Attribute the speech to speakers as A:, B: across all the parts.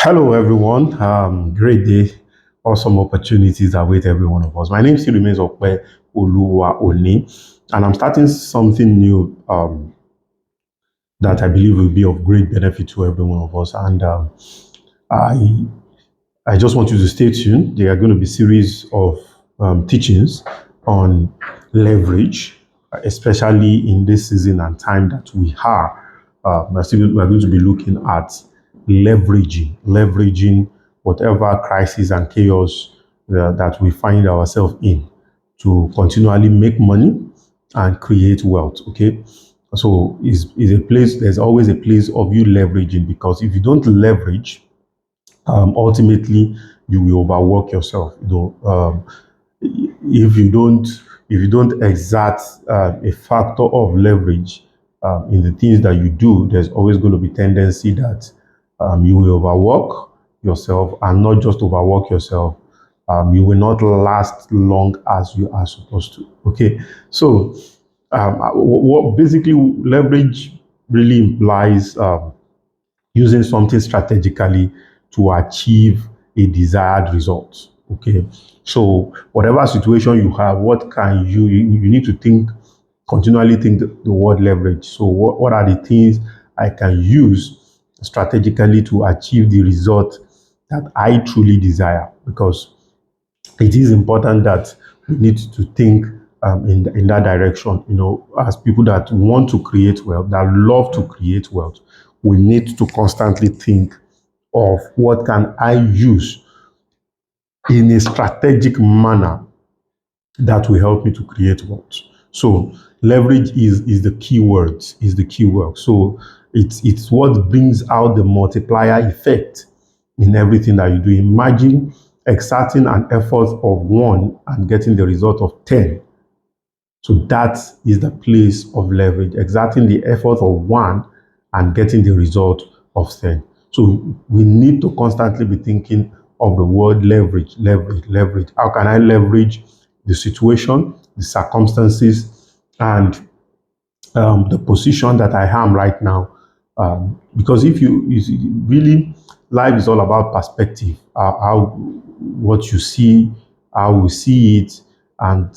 A: Hello, everyone. Great day. Awesome opportunities await every one of us. My name still remains Okpe Oluwa Oni, and I'm starting something new that I believe will be of great benefit to every one of us. And I I just want you to stay tuned. There are going to be series of teachings on leverage, especially in this season and time that we are. We're going to be looking at leveraging whatever crisis and chaos that we find ourselves in to continually make money and create wealth. Okay, so is a place. There's always a place of you leveraging, because if you don't leverage, ultimately you will overwork yourself. If you don't exert a factor of leverage in the things that you do, there's always going to be tendency that you will overwork yourself, and not just overwork yourself. You will not last long as you are supposed to. Okay, so what basically leverage really implies using something strategically to achieve a desired result. Okay, so whatever situation you have, what can you need to think, continually think the word leverage. So what are the things I can use strategically to achieve the result that I truly desire? Because it is important that we need to think in that direction. As people that want to create wealth, that love to create wealth, we need to constantly think of what can I use in a strategic manner that will help me to create wealth. So leverage is the key word, So it's what brings out the multiplier effect in everything that you do. Imagine exerting an effort of 1 and getting the result of 10. So that is the place of leverage, exerting the effort of 1 and getting the result of 10. So we need to constantly be thinking of the word leverage. How can I leverage the situation, the circumstances, and the position that I am right now? Because if you see, really, life is all about perspective. What you see, how we see it, and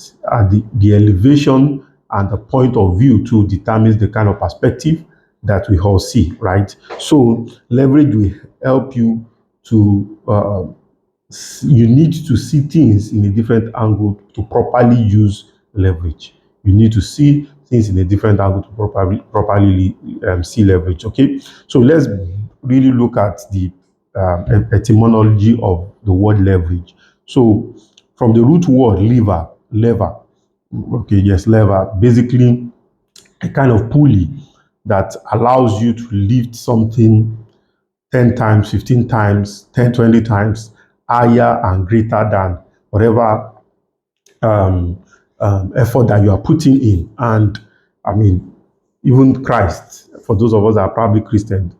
A: the elevation and the point of view too determines the kind of perspective that we all see, right? So leverage will help you to you need to see things in a different angle to properly use leverage. You need to see things in a different angle to properly see leverage. Okay, so let's really look at the etymology of the word leverage. So from the root word lever. Okay, yes, lever. Basically, a kind of pulley that allows you to lift something 10 times, 15 times, 10, 20 times higher and greater than whatever effort that you are putting in. And I mean, even Christ, for those of us that are probably Christian,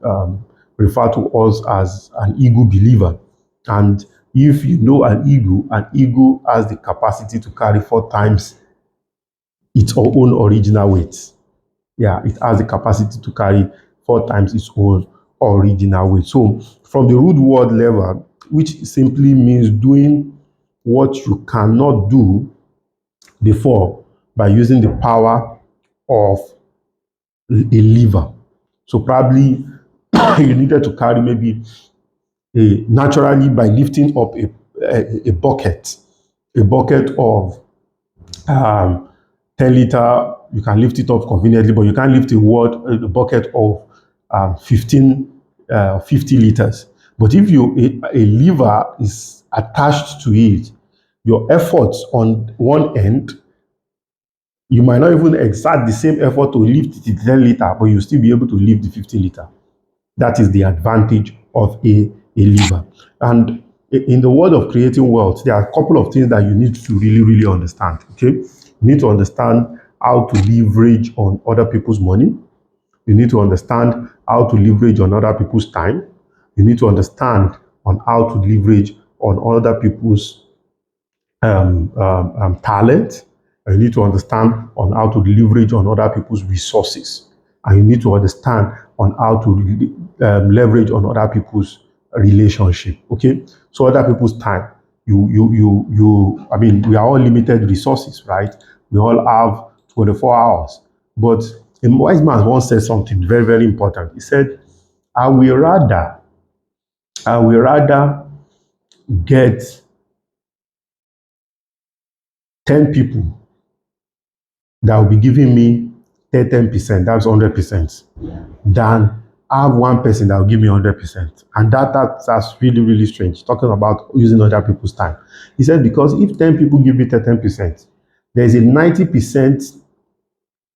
A: refer to us as an eagle believer. And if you know an eagle has the capacity to carry 4 times its own original weight. Yeah, it has the capacity to carry 4 times its own original weight. So from the root word lever, which simply means doing what you cannot do before by using the power of a lever. So probably you needed to carry maybe naturally by lifting up a bucket of 10 liter. You can lift it up conveniently, but you can't lift a bucket of 50 liters. But if a lever is attached to it, your efforts on one end, you might not even exert the same effort to lift the 10 liter, but you'll still be able to lift the 50 liter. That is the advantage of a lever. And in the world of creating wealth, there are a couple of things that you need to really understand. Okay, you need to understand how to leverage on other people's money. You need to understand how to leverage on other people's time. You need to understand on how to leverage on other people's talent. And you need to understand on how to leverage on other people's resources. And you need to understand on how to leverage on other people's relationship. Okay, so other people's time. I mean, we are all limited resources, right? We all have 24 hours. But a wise man once said something very, very important. He said, I will rather, I will rather get 10 people that will be giving me 10%, that's 100%, than have one person that will give me 100%. And that's really, really strange, talking about using other people's time. He said, because if 10 people give me 10%, there's a 90%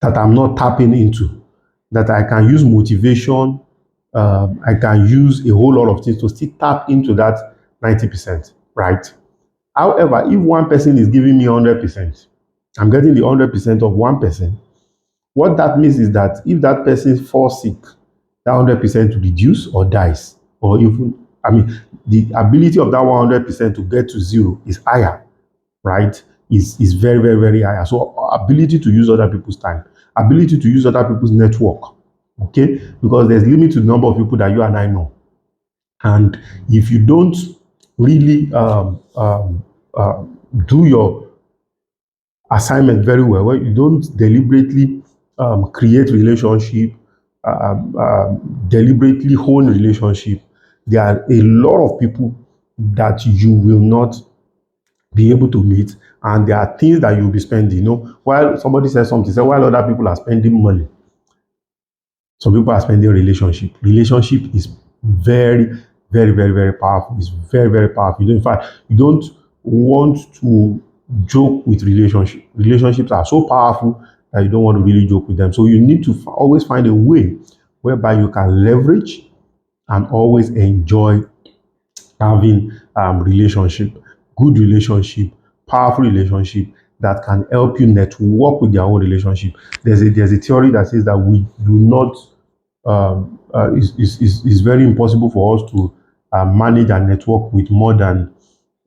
A: that I'm not tapping into, that I can use motivation, I can use a whole lot of things to still tap into that 90%, right? However, if one person is giving me 100%, I'm getting the 100% of one person. What that means is that if that person falls sick, that 100% reduce or dies, or even, I mean, the ability of that 100% to get to zero is higher, right? Is very, very, very higher. So ability to use other people's time, ability to use other people's network, okay? Because there's limit to the number of people that you and I know. And if you don't really do your assignment very well, where you don't deliberately create relationship, deliberately hone relationship, there are a lot of people that you will not be able to meet, and there are things that you'll be spending. You know, while somebody says something, say while other people are spending money, some people are spending relationship. Relationship is very, very, very, very powerful. It's very, very powerful. In fact, you don't want to joke with relationship. Relationships are so powerful that you don't want to really joke with them. So you need to always find a way whereby you can leverage and always enjoy having relationship, good relationship, powerful relationship that can help you network with their own relationship. There's a theory that says that we do not is very impossible for us to manage and network with more than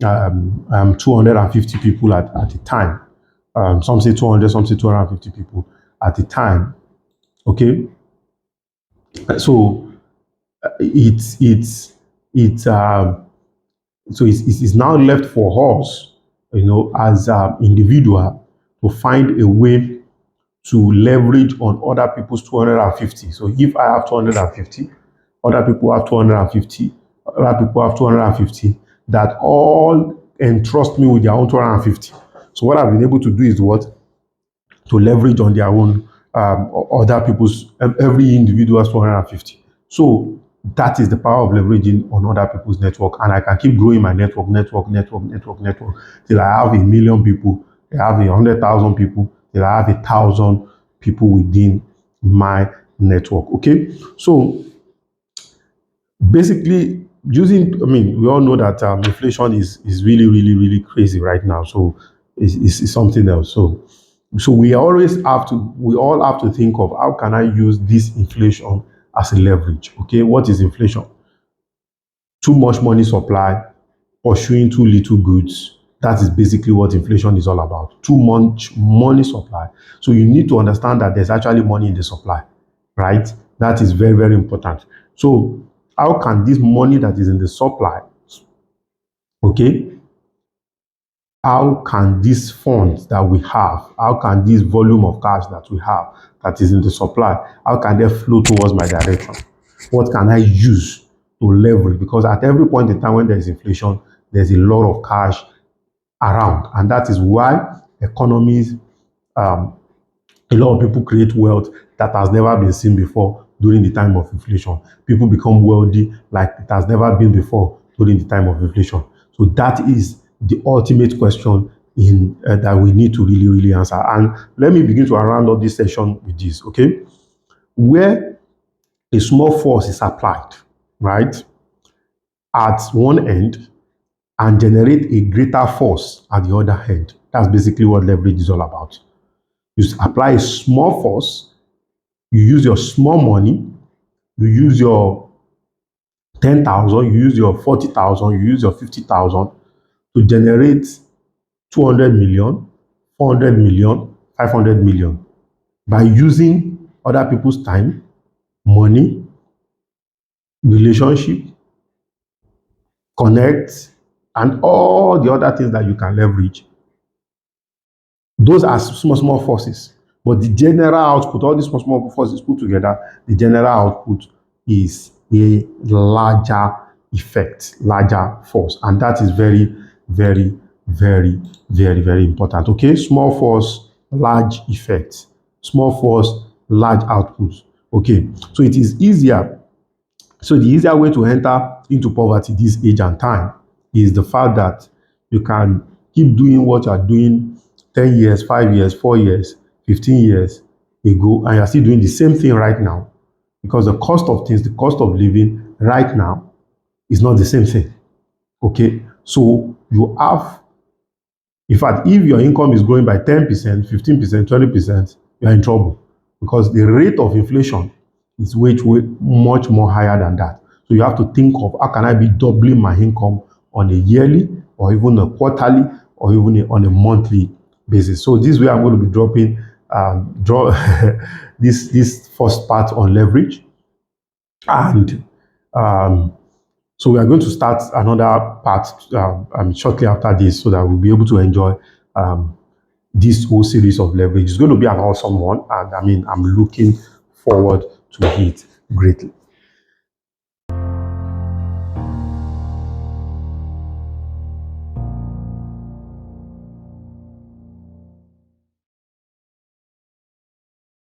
A: 250 people at a time. Some say 200, some say 250 people at a time. Okay, so it's so it's now left for us, you know, as an individual to find a way to leverage on other people's 250. So if I have 250, other people have 250, other people have 250, that all entrust me with their own 250. So what I've been able to do is what? To leverage on their own other people's, every individual's 250. So that is the power of leveraging on other people's network. And I can keep growing my network till I have 1,000,000 people, I have 100,000 people, till I have 1,000 people within my network. Okay. So basically, I mean, we all know that inflation is really, really, really crazy right now. So it's something else. So we all have to think of how can I use this inflation as a leverage. Okay, what is inflation? Too much money supply, pursuing too little goods. That is basically what inflation is all about. Too much money supply. So you need to understand that there's actually money in the supply, right? That is very, very important. So how can this money that is in the supply, okay, how can these funds that we have, how can this volume of cash that we have that is in the supply, how can they flow towards my direction? What can I use to leverage? Because at every point in time when there is inflation, there's a lot of cash around. And that is why economies, a lot of people create wealth that has never been seen before during the time of inflation. People become wealthy like it has never been before during the time of inflation. So that is the ultimate question in that we need to really, really answer. And let me begin to round up this session with this, okay? Where a small force is applied, right, at one end and generate a greater force at the other end. That's basically what leverage is all about. You apply a small force, you use your small money, you use your 10,000, you use your 40,000, you use your 50,000 to generate 200 million, 400 million, 500 million by using other people's time, money, relationship, connect, and all the other things that you can leverage. Those are small forces. But the general output, all these small forces put together, the general output is a larger effect, larger force. And that is very, very, very, very, very important. Okay, small force, large effect. Small force, large output. Okay, so it is easier. So the easier way to enter into poverty this age and time is the fact that you can keep doing what you are doing 10 years, 5 years, 4 years, 15 years ago, and you're still doing the same thing right now, because the cost of things, the cost of living right now is not the same thing. Okay, so you have, in fact, if your income is growing by 10%, 15%, 20%, you're in trouble, because the rate of inflation is much more higher than that. So you have to think of, how can I be doubling my income on a yearly or even a quarterly or even on a monthly basis. So this way I'm going to be dropping this first part on leverage. And so we are going to start another part shortly after this, so that we'll be able to enjoy this whole series of leverage. It's going to be an awesome one, and I mean, I'm looking forward to it greatly.